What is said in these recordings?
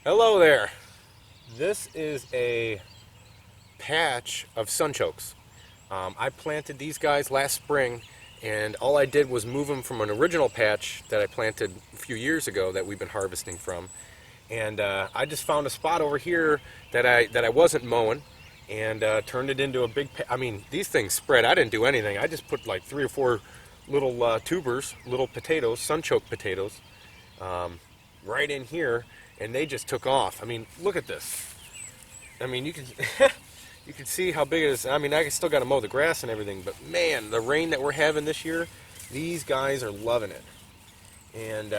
Hello there. This is a patch of sunchokes. I planted these guys last spring, and all I did was move them from an original patch that I planted a few years ago that we've been harvesting from. And I just found a spot over here that I wasn't mowing, and turned it into a big. I mean, these things spread. I didn't do anything. I just put like 3 or 4 little tubers, little potatoes, sunchoke potatoes, right in here. And they just took off. I mean, look at this. I mean, you can you can see how big it is. I mean, I still got to mow the grass and everything, but man, the rain that we're having this year, these guys are loving it. And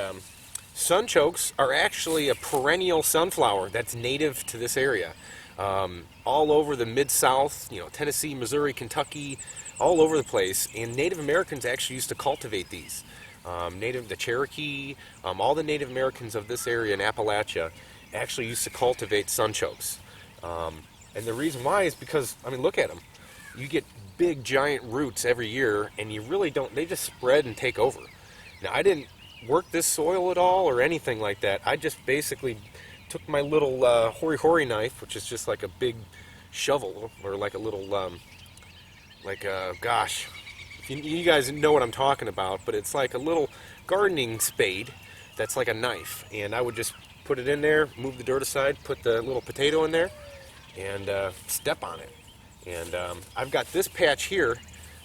sunchokes are actually a perennial sunflower that's native to this area. All over the Mid-South, Tennessee, Missouri, Kentucky, all over the place. And Native Americans actually used to cultivate these. The Cherokee, all the Native Americans of this area in Appalachia actually used to cultivate sunchokes. And the reason why is because, I mean, look at them. You get big, giant roots every year, and you really don't, they just spread and take over. Now, I didn't work this soil at all or anything like that. I just basically took my little hori-hori knife, which is just like a big shovel, or like a little, gosh, you guys know what I'm talking about, but it's like a little gardening spade that's like a knife. And I would just put it in there, move the dirt aside, put the little potato in there, and step on it. And I've got this patch here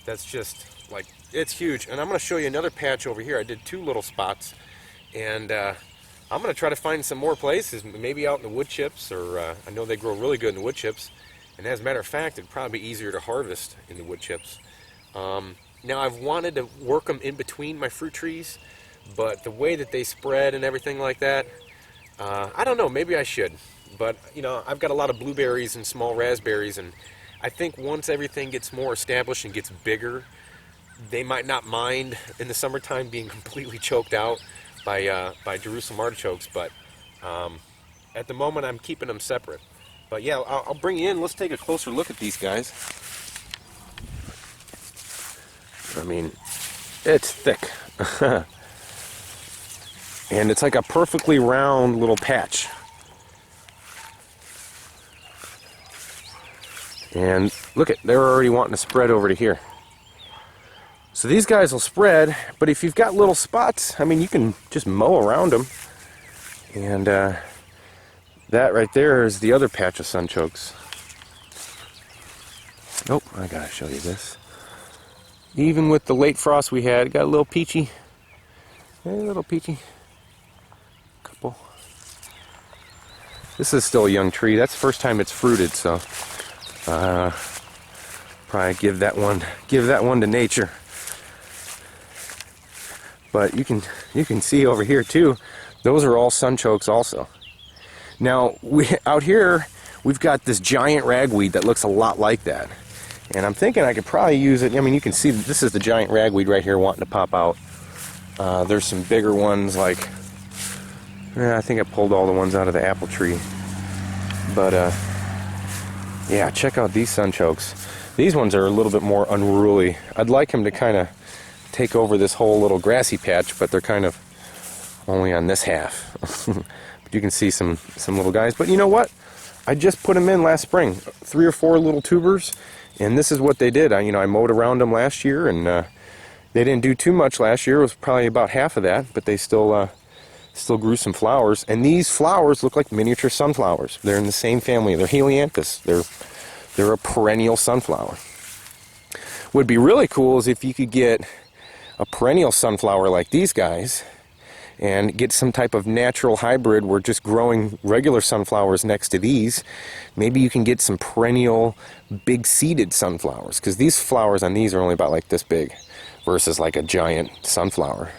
that's just like, it's huge. And I'm going to show you another patch over here. I did 2 little spots. And I'm going to try to find some more places, maybe out in the wood chips, or I know they grow really good in the wood chips. And as a matter of fact, it'd probably be easier to harvest in the wood chips. Now, I've wanted to work them in between my fruit trees, but the way that they spread and everything like that, I don't know, maybe I should. But, I've got a lot of blueberries and small raspberries, and I think once everything gets more established and gets bigger, they might not mind in the summertime being completely choked out by Jerusalem artichokes, but at the moment I'm keeping them separate. But yeah, I'll bring you in. Let's take a closer look at these guys. I mean, it's thick. And it's like a perfectly round little patch. And look they're already wanting to spread over to here. So these guys will spread, but if you've got little spots, I mean, you can just mow around them. And that right there is the other patch of sunchokes. Oh, I gotta show you this. Even with the late frost we had, got a little peachy. Hey, little peachy. Couple. This is still a young tree. That's the first time it's fruited, so probably give that one to nature. But you can see over here too, those are all sunchokes also. Now out here we've got this giant ragweed that looks a lot like that. And I'm thinking I could probably use it. I mean, you can see this is the giant ragweed right here wanting to pop out. There's some bigger ones like, I think I pulled all the ones out of the apple tree. But yeah, check out these sunchokes. These ones are a little bit more unruly. I'd like them to kind of take over this whole little grassy patch, but they're kind of only on this half. But you can see some little guys. But you know what? I just put them in last spring, 3 or 4 little tubers. And this is what they did. I mowed around them last year, and they didn't do too much last year. It was probably about half of that, but they still grew some flowers. And these flowers look like miniature sunflowers. They're in the same family. They're helianthus. They're a perennial sunflower. What would be really cool is if you could get a perennial sunflower like these guys and get some type of natural hybrid where just growing regular sunflowers next to these. Maybe you can get some perennial big seeded sunflowers, because these flowers on these are only about like this big versus like a giant sunflower.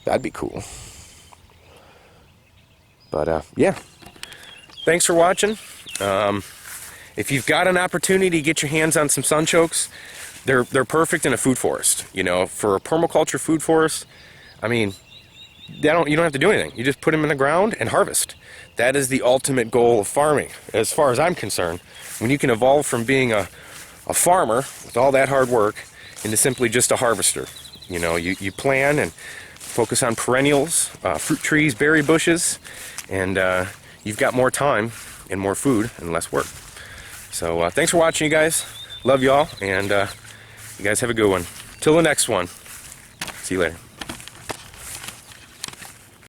That'd be cool. But yeah, thanks for watching. If you've got an opportunity to get your hands on some sunchokes, they're perfect in a food forest. For a permaculture food forest, I mean, you don't have to do anything. You just put them in the ground and harvest. That is the ultimate goal of farming, as far as I'm concerned. When you can evolve from being a farmer with all that hard work into simply just a harvester. You plan and focus on perennials, fruit trees, berry bushes, and you've got more time and more food and less work. So thanks for watching, you guys. Love y'all, and you guys have a good one. Till the next one. See you later.